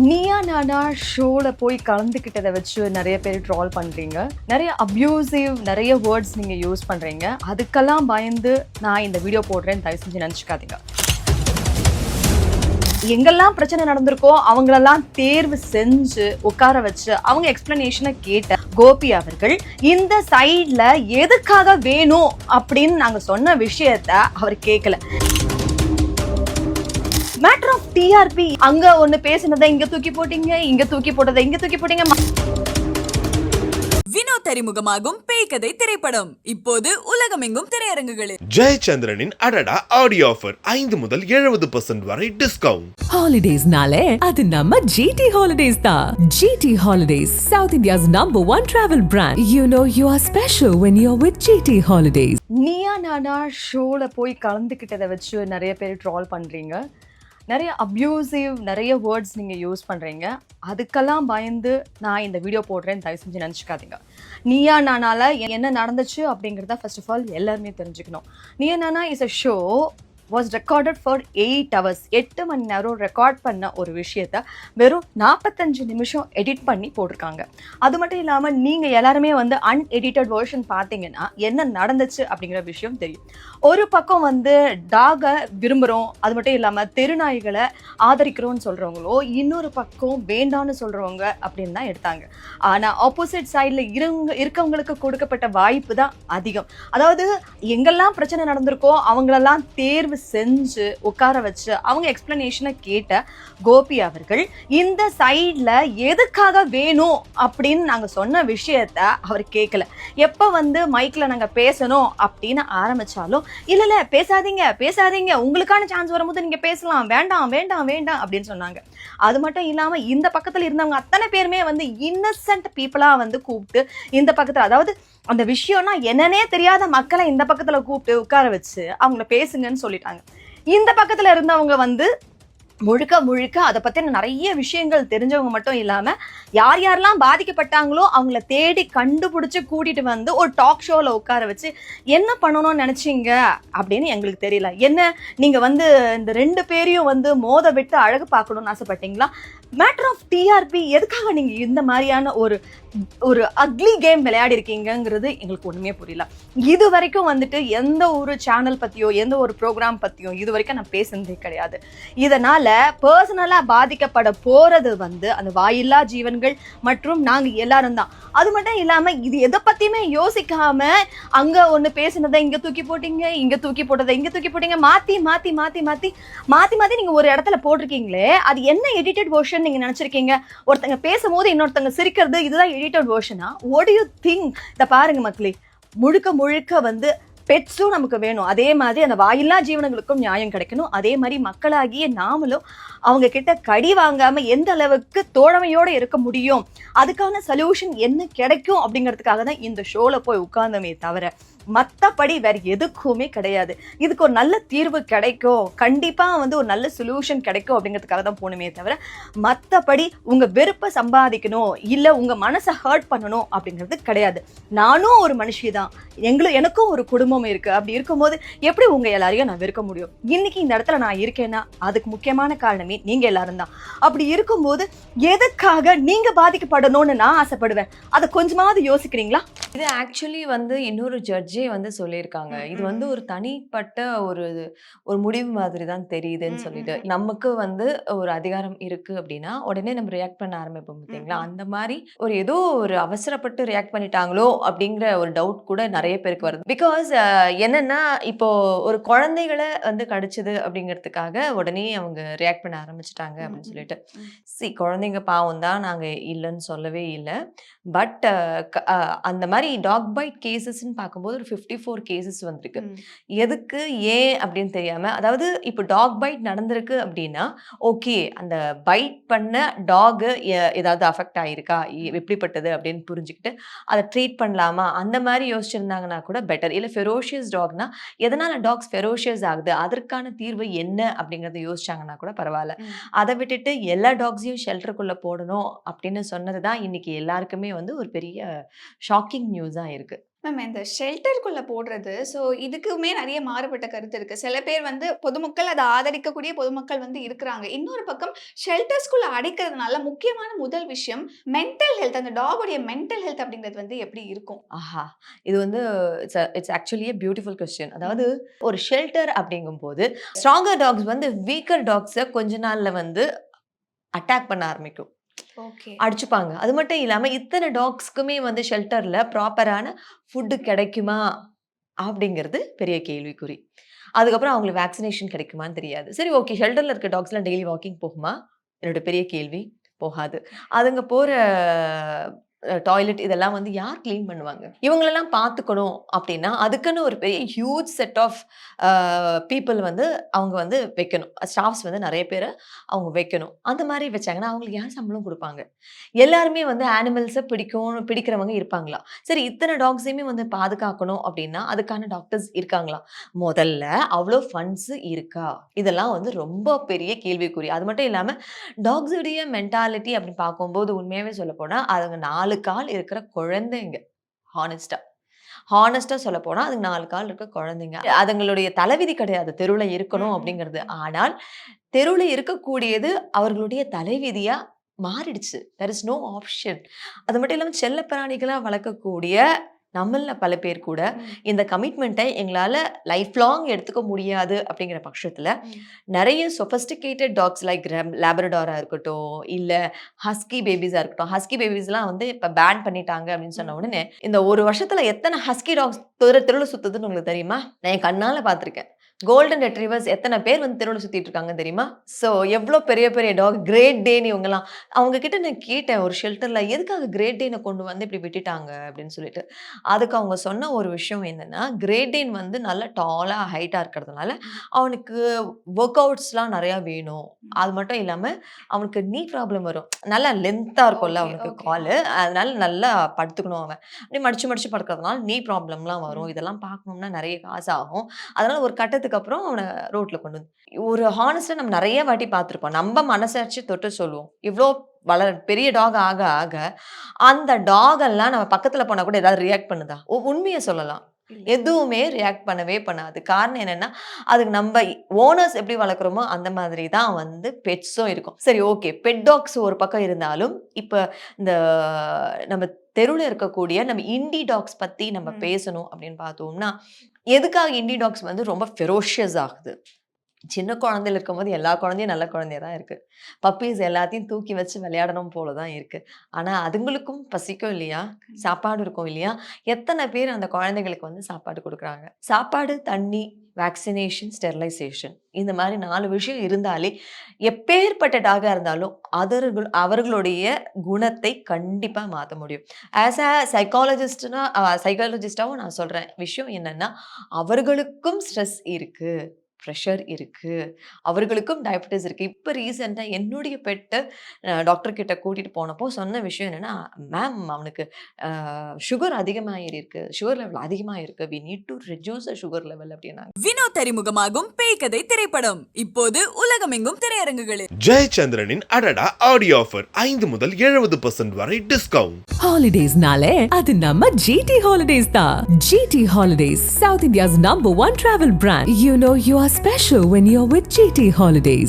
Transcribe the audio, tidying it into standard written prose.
நீயா நானா ஷோல போய் கலந்துக்கிட்டதை வச்சு நிறைய பேர் ட்ரால் பண்றீங்க. நிறைய அப்யூசிவ் நிறைய வேர்ட்ஸ் நீங்க யூஸ் பண்றீங்க. அதுக்கெல்லாம் பயந்து நான் இந்த வீடியோ போடுறேன்னு தயவு செஞ்சு நினைச்சுக்காதீங்க. எங்கெல்லாம் பிரச்சனை நடந்திருக்கோ அவங்களெல்லாம் தேர்வு செஞ்சு உட்கார வச்சு அவங்க எக்ஸ்பிளனேஷனை கேட்ட கோபி அவர்கள் இந்த சைட்ல எதுக்காக வேணும் அப்படின்னு நாங்க சொன்ன விஷயத்த அவர் கேட்கல. மேட்டர் ஆஃப் டிஆர்பி அங்க ஒண்ணு பேசினதை இங்க தூக்கி போட்டீங்க, இங்க தூக்கி போட்டதை இங்க தூக்கி போட்டீங்க. வினோத் அறிமுகமாகும் பேய் கதை திரைப்படம் இப்போது உலகமெங்கும் திரையரங்குகளில். ஜெயச்சந்திரனின் அடடா ஆடியோ ஆஃபர் 5 முதல் 70% வரை டிஸ்கவுண்ட். ஹாலிடேஸ்னாலே அது நம்ம GT Holidays தான். GT Holidays, South India's #1 travel brand. You know you are special when you're with GT Holidays. Neeya Naana ஷோல போய் கலந்துக்கிட்டதை வச்சு நிறைய பேர் ட்ரால் பண்றீங்க. நிறைய அப்யூசிவ் நிறைய வேர்ட்ஸ் நீங்கள் யூஸ் பண்ணுறீங்க. அதுக்கெல்லாம் பயந்து நான் இந்த வீடியோ போடுறேன்னு தயவு செஞ்சு நினச்சிக்காதீங்க. நீயா நானால என்ன நடந்துச்சு அப்படிங்கிறத ஃபர்ஸ்ட் ஆஃப் ஆல் எல்லாருமே தெரிஞ்சுக்கணும். Neeya Naana is a show was recorded for 8 hours. 8 மணி நேரம் ரெக்கார்ட் பண்ண ஒரு விஷயத்த வெறும் 45 நிமிஷம் எடிட் பண்ணி போட்டிருக்காங்க. அது மட்டும் இல்லாமல் நீங்கள் எல்லாருமே வந்து அன்எடிட்டட் வெர்ஷன் பார்த்தீங்கன்னா என்ன நடந்துச்சு அப்படிங்கிற விஷயம் தெரியும். ஒரு பக்கம் வந்து டாகை விரும்புகிறோம், அது மட்டும் இல்லாமல் தெருநாய்களை ஆதரிக்கிறோன்னு சொல்கிறவங்களோ, இன்னொரு பக்கம் வேண்டான்னு சொல்கிறவங்க அப்படின்னு தான் எடுத்தாங்க. ஆனால் ஆப்போசிட் சைடில் இருக்கவங்களுக்கு கொடுக்கப்பட்ட வாய்ப்பு தான் அதிகம். அதாவது எங்கெல்லாம் பிரச்சனை நடந்திருக்கோ அவங்களெல்லாம் தேர்வு செஞ்சு உட்கார வச்சு அவங்க எக்ஸ்பிளனேஷனை கேட்ட கோபி அவர்கள் இந்த சைட்ல எதுக்காக வேணும் அப்படின்னு நாங்க சொன்ன விஷயத்த அவர் கேட்கல. எப்ப வந்து மைக்ல நாங்க பேசணும் அப்படின்னு ஆரம்பிச்சாலும் இல்ல பேசாதீங்க பேசாதீங்க, உங்களுக்கான சான்ஸ் வரும்போது நீங்க பேசலாம், வேண்டாம் வேண்டாம் வேண்டாம் அப்படின்னு சொன்னாங்க. அது மட்டும் இல்லாம இந்த பக்கத்துல இருந்தவங்க அத்தனை பேருமே வந்து இன்னசென்ட் பீப்புளா வந்து கூப்பிட்டு இந்த பக்கத்துல, அதாவது அந்த விஷயம்னா என்னன்னே தெரியாத மக்களை இந்த பக்கத்துல கூப்பிட்டு உட்கார வச்சு அவங்கள பேசுங்கன்னு சொல்லிட்டாங்க. இந்த பக்கத்துல இருந்தவங்க வந்து முழுக்க முழுக்க அதை பற்றின நிறைய விஷயங்கள் தெரிஞ்சவங்க மட்டும் இல்லாமல் யார் யாரெல்லாம் பாதிக்கப்பட்டாங்களோ அவங்கள தேடி கண்டுபிடிச்சி கூட்டிகிட்டு வந்து ஒரு டாக் ஷோவில் உட்கார வச்சு என்ன பண்ணணும்னு நினச்சிங்க அப்படின்னு எங்களுக்கு தெரியல. என்ன நீங்கள் வந்து இந்த 2 பேரையும் வந்து மோத விட்டு அழகு பார்க்கணும்னு ஆசைப்பட்டீங்களா? மேட்டர் ஆஃப் டிஆர்பி எதுக்காக நீங்கள் இந்த மாதிரியான ஒரு அக்லி கேம் விளையாடி இருக்கீங்கிறது எங்களுக்கு ஒன்றுமே புரியல. இது வரைக்கும் வந்துட்டு எந்த ஒரு சேனல் பற்றியோ எந்த ஒரு ப்ரோக்ராம் பற்றியோ இது வரைக்கும் நான் பேசுனதே கிடையாது. இதனால் பர்சனலாக பாதிக்கப்பட போகிறது வந்து அந்த வாயில்லா ஜீவன்கள் மற்றும் நாங்கள் எல்லாரும் தான். அது மட்டும் இல்லாமல் இது எதை பற்றியுமே யோசிக்காமல் அங்கே ஒன்று பேசுனதை இங்கே தூக்கி போட்டீங்க, இங்கே தூக்கி போட்டதை இங்கே தூக்கி போட்டீங்க, மாற்றி மாற்றி மாற்றி மாற்றி மாற்றி மாற்றி நீங்கள் ஒரு இடத்துல போட்டிருக்கீங்களே, அது என்ன எடிட்டட் வெர்ஷன் நீங்கள் நினச்சிருக்கீங்க? ஒருத்தங்க பேசும்போது இன்னொருத்தங்க சிரிக்கிறது இதுதான் எடிட்டட் வெர்ஷனா? What do you think? இதை பாருங்க மக்களே, முழுக்க முழுக்க வந்து பெட்ஸும் நமக்கு வேணும், அதே மாதிரி அந்த வாயில்லா ஜீவனங்களுக்கும் நியாயம் கிடைக்கணும். அதே மாதிரி மக்களாகிய நாமளும் அவங்க கிட்ட கடி வாங்காம எந்த அளவுக்கு தோழமையோட இருக்க முடியும், அதுக்கான சொல்யூஷன் என்ன கிடைக்கும் அப்படிங்கிறதுக்காக தான் இந்த ஷோல போய் உட்கார்ந்தமே தவிர மற்றபடி வேற எதுக்குமே கிடையாது. இதுக்கு ஒரு நல்ல தீர்வு கிடைக்கும், கண்டிப்பா வந்து ஒரு நல்ல சொல்யூஷன் கிடைக்கும் அப்படிங்கிறதுக்காக தான் போகணுமே தவிர மற்றபடி உங்க வெறுப்பை சம்பாதிக்கணும் இல்ல உங்க மனசை ஹர்ட் பண்ணணும் அப்படிங்கிறது கிடையாது. நானும் ஒரு மனுஷி தான், எனக்கும் ஒரு குடும்பம் இருக்கு. அப்படி இருக்கும்போது எப்படி உங்க எல்லாரையும் நான் வெறுக்க முடியும்? இன்னைக்கு இந்த இடத்துல நான் இருக்கேன்னா அதுக்கு முக்கியமான காரணமே நீங்க எல்லாரும் தான். அப்படி இருக்கும்போது எதுக்காக நீங்க பாதிக்கப்படணும்னு நான் ஆசைப்படுவேன்? அதை கொஞ்சமாவது யோசிக்கிறீங்களா? இது ஆக்சுவலி வந்து இன்னொரு ஜட்ஜே வந்து சொல்லியிருக்காங்க. இது வந்து ஒரு தனிப்பட்ட ஒரு முடிவு மாதிரி தான் தெரியுதுன்னு சொல்லிட்டு. நமக்கு வந்து ஒரு அதிகாரம் இருக்கு அப்படின்னா உடனே நம்ம ரியாக்ட் பண்ண ஆரம்பிப்போம் பார்த்தீங்களா? அந்த மாதிரி ஏதோ ஒரு அவசரப்பட்டு ரியாக்ட் பண்ணிட்டாங்களோ அப்படிங்கிற ஒரு டவுட் கூட நிறைய பேருக்கு வருது. பிகாஸ் என்னன்னா இப்போ ஒரு குழந்தைகளை வந்து கடிச்சது அப்படிங்கிறதுக்காக உடனே அவங்க ரியாக்ட் பண்ண ஆரம்பிச்சிட்டாங்க அப்படின்னு சொல்லிட்டு. குழந்தைங்க பாவம் தான், நாங்க இல்லைன்னு சொல்லவே இல்லை. பட் அந்த மாதிரி டாக் பைட் கேசஸ்ன்னு பார்க்கும்போது ஒரு 54 கேசஸ் வந்திருக்கு. எதுக்கு ஏன் அப்படின்னு தெரியாம, அதாவது இப்போ டாக் பைட் நடந்திருக்கு அப்படின்னா ஓகே, அந்த பைட் பண்ண டாக் ஏதாவது அஃபெக்ட் ஆயிருக்கா, எப்படிப்பட்டது அப்படின்னு புரிஞ்சுக்கிட்டு அதை ட்ரீட் பண்ணலாமா அந்த மாதிரி யோசிச்சிருந்தாங்கன்னா கூட பெட்டர். இல்லை ஃபெரோஷியஸ் டாக்னா எதனால டாக்ஸ் ஃபெரோஷியஸ் ஆகுது, அதற்கான தீர்வு என்ன அப்படிங்கறத யோசிச்சாங்கன்னா கூட பரவாயில்ல. அதை விட்டுட்டு எல்லா டாக்ஸையும் ஷெல்டருக்குள்ள போடணும் அப்படின்னு சொன்னதுதான் இன்னைக்கு எல்லாருக்குமே வந்து ஒரு பெரிய ஷாக்கிங் நியூஸா இருக்கு. மேம் இந்த ஷெல்டருக்குள்ள போடுறது, ஸோ இதுக்குமே நெறைய மாறுபட்ட கருத்து இருக்கு. சில பேர் வந்து பொதுமக்கள் அத ஆதரிக்கக்கூடிய பொதுமக்கள் வந்து இருக்கிறாங்க. இன்னொரு பக்கம் ஷெல்டர்ஸ்குள்ள அடைக்கிறதுனால முக்கியமான முதல் விஷயம் மென்டல் ஹெல்த். அந்த டாகுடைய மென்டல் ஹெல்த் அப்படிங்கிறது வந்து எப்படி இருக்கும்? ஆஹா! இது வந்து it's actually a beautiful question. அதாவது ஒரு ஷெல்டர் அப்படிங்கும்போது, ஸ்ட்ராங்கர் டாக்ஸ் வந்து வீக்கர் டாக்ஸ கொஞ்ச நாள்ல வந்து அட்டாக் பண்ண ஆரம்பிக்கும். ஓகே. அடிச்சுப்பாங்க. அது மட்டும் இல்லாம இத்தன டாக்ஸ்க்குமே வந்து ஷெல்டர்ல ப்ராப்பரான ஃபுட் கிடைக்குமா? அப்படிங்கிறது பெரிய கேள்விக்குறி. அதுக்கப்புறம் அவங்களுக்கு வேக்சினேஷன் கிடைக்குமான்னு தெரியாது. சரி ஓகே ஷெல்டர்ல இருக்க டாக்ஸ்லாம் டெய்லி வாக்கிங் போகுமா? என்னோட பெரிய கேள்வி. போகாது. அதுங்க போற டாய்லெட் இதெல்லாம் வந்து யார் கிளீன் பண்ணுவாங்க? இவங்களெல்லாம் பார்த்துக்கணும் அப்படின்னா, அதுக்குன்னு ஒரு பெரிய ஹியூஜ் செட் ஆஃப் பீப்பிள் வந்து அவங்க வந்து வைக்கணும். ஸ்டாஃப்ஸ் வந்து நெறைய பேர அவங்க வைக்கணும். அந்த மாரி வச்சாங்கன்னா, அவங்களுக்கு யார் சம்பளம் குடுப்பாங்க? எல்லாருமே வந்து அனிமல்ஸ பிடிக்கிறவங்க இருப்பாங்களா? சரி இத்தன டாக்ஸையுமே வந்து பாதுகாக்கணும் அப்படின்னா, அதுக்கான டாக்டர்ஸ் இருக்காங்களா? முதல்ல அவ்ளோ ஃபண்ட்ஸ் இருக்கா? இதெல்லாம் வந்து ரொம்ப பெரிய கேள்விக்குறி. அது மட்டும் இல்லாம டாக்ஸ் உடைய மென்டாலிட்டி அப்படின்னு பார்க்கும்போது உண்மையாவே சொல்லப்போனா, அதுங்க 4 கால் இருக்கிற குழந்தைங்க. ஹானஸ்ட்டா. ஹானஸ்ட்டா சொல்லப்போனா, அதுங்க 4 கால் இருக்க குழந்தைங்க. அதுங்களுடைய தலைவிதி கிடையாது தெருவுல இருக்கணும் அப்படிங்கிறது. ஆனால் தெருவுல இருக்கக்கூடியது அவர்களுடைய தலைவிதியா மாறிடுச்சு. There is no option. அது மட்டும் இல்லாம செல்ல பிராணிகளா வளர்க்கக்கூடிய நம்மள்ல பல பேர் கூட இந்த கமிட்மெண்ட்டை எங்களால லைஃப் லாங் எடுத்துக்க முடியாது அப்படிங்கிற பட்சத்துல நெறைய சொஃபிஸ்டிகேட்டட் டாக்ஸ் லைக் லேப்ரடாரா இருக்கட்டும், இல்ல ஹஸ்கி பேபிஸா இருக்கட்டும். ஹஸ்கி பேபிஸ்லாம் வந்து இப்ப பேன் பண்ணிட்டாங்க அப்படின்னு சொன்ன உடனே, இந்த 1 வருஷத்துல எத்தன ஹஸ்கி டாக்ஸ் தெருவுல சுத்துதுன்னு உங்களுக்கு தெரியுமா? நான் என் கண்ணால பார்த்துருக்கேன். கோல்டன் ரெட்ரீவர்ஸ் எத்தன பேர் வந்து தெருவுல சுத்திட்டு இருக்காங்க தெரியுமா? ஸோ எவ்ளோ பெரிய பெரிய டாக் கிரேட் டேன் இவங்கலாம். அவங்க கிட்ட நான் கேட்டேன் ஒரு ஷெல்டர்ல, எதுக்காக கிரேட் டேன கொண்டு வந்து இப்படி விட்டுட்டாங்க அப்படின்னு சொல்லிட்டு. அதுக்கு அவங்க சொன்ன ஒரு விஷயம் என்னன்னா, கிரேட் டேன் வந்து நல்ல டாலா, ஹைட்டா இருக்கிறதுனால, அவனுக்கு வொர்க் அவுட்ஸ்லாம் நெறையா வேணும். அது மட்டும் இல்லாம, அவனுக்கு நீ ப்ராப்ளம் வரும். நல்லா லென்த்தா இருக்கும்ல அவனுக்கு காலு. அதனால நல்லா படுத்துக்கணும் அவன். அப்படியே மடிச்சு படுக்கிறதுனால நீ ப்ராப்ளம்லாம் வரும். இதெல்லாம் பார்க்கணும்னா நெறைய காசு ஆகும். அதனால ஒரு கட்டத்துக்கு அப்புறம் அவன ரோட்ல கொண்டு வந்து ஒரு ஹானஸ்ட்டா நம்ம நெறைய வாட்டி பார்த்துருப்போம். நம்ம மனசாட்சி தொட்டு சொல்லுவோம். இவ்ளோ பெரிய டாக் ஆக, அந்த டாக் எல்லாம் நம்ம பக்கத்துல போனா கூட ஏதாவது ரியாக்ட் பண்ணுதா? உண்மைய சொல்லலாம். எதுவுமே ரியாக்ட் பண்ணவே பண்ணாது. காரணம் என்னன்னா, அதுக்கு நம்ப ஓனர்ஸ் எப்படி வளர்க்குறோமோ, அந்த மாதிரி தான் வந்து பெட்ஸும் இருக்கும். சரி ஓகே. பெட் டாக்ஸ் ஒரு பக்கம் இருந்தாலும், இப்ப இந்த நம்ம தெருவுல இருக்கக்கூடிய நம்ம இண்டி டாக்ஸ் பத்தி நம்ம பேசணும் அப்படின்னு பார்த்தோம்னா, எதுக்காக இண்டி டாக்ஸ் வந்து ரொம்ப ஃபெரோஷியஸ் ஆகுது? சின்ன குழந்தையில இருக்கும்போது எல்லா குழந்தையும் நல்ல குழந்தையா தான் இருக்கு. பப்பீஸ் எல்லாத்தையும் தூக்கி வச்சு விளையாடணும் போல தான் இருக்கு. ஆனா அதுங்களுக்கும் பசிக்கும் இல்லையா? சாப்பாடு இருக்கும் இல்லையா? எத்தன பேர் அந்த குழந்தைகளுக்கு வந்து சாப்பாடு குடுக்குறாங்க? சாப்பாடு, தண்ணி, வேக்சினேஷன், ஸ்டெரிலைசேஷன் இந்த மாரி 4 விஷயம் இருந்தாலே, எப்பேர்ப்பட்ட டாகா இருந்தாலும் அவர்களுடைய குணத்தை கண்டிப்பா மாத்த முடியும். ஆஸ் அ சைக்காலஜிஸ்ட்டாவும் நான் சொல்றேன். விஷயம் என்னன்னா, அவர்களுக்கும் ஸ்ட்ரெஸ் இருக்கு. பிரஷர் இருக்கு. அவர்களுக்கும் டயபெட்டிஸ் இருக்கு. இப்ப ரீசென்ட்டா என்னுடைய பெட்ட டாக்டர் கிட்ட கூட்டிட்டு போனப்போ சொன்ன விஷயம் என்னன்னா, மேம் அவனுக்கு சுகர் அதிகமா ஏறியிருக்கு. சுகர் லெவல் அதிகமா இருக்கு. We need to reduce the sugar level அப்படின்னாங்க. வினோத் அறிமுகமாகும் பேய் கதை திரைப்படம் இப்போது உலகமெங்கும் திரையரங்குகளில். ஜெயச்சந்திரனின் அடடா ஆடியோ ஆஃபர் 5 முதல் 70% வரை டிஸ்கவுண்ட். Holidays-nale, அது நம்ம GT Holidays தான். GT Holidays, South India's #1 travel brand. You know you are special when you're with GT Holidays.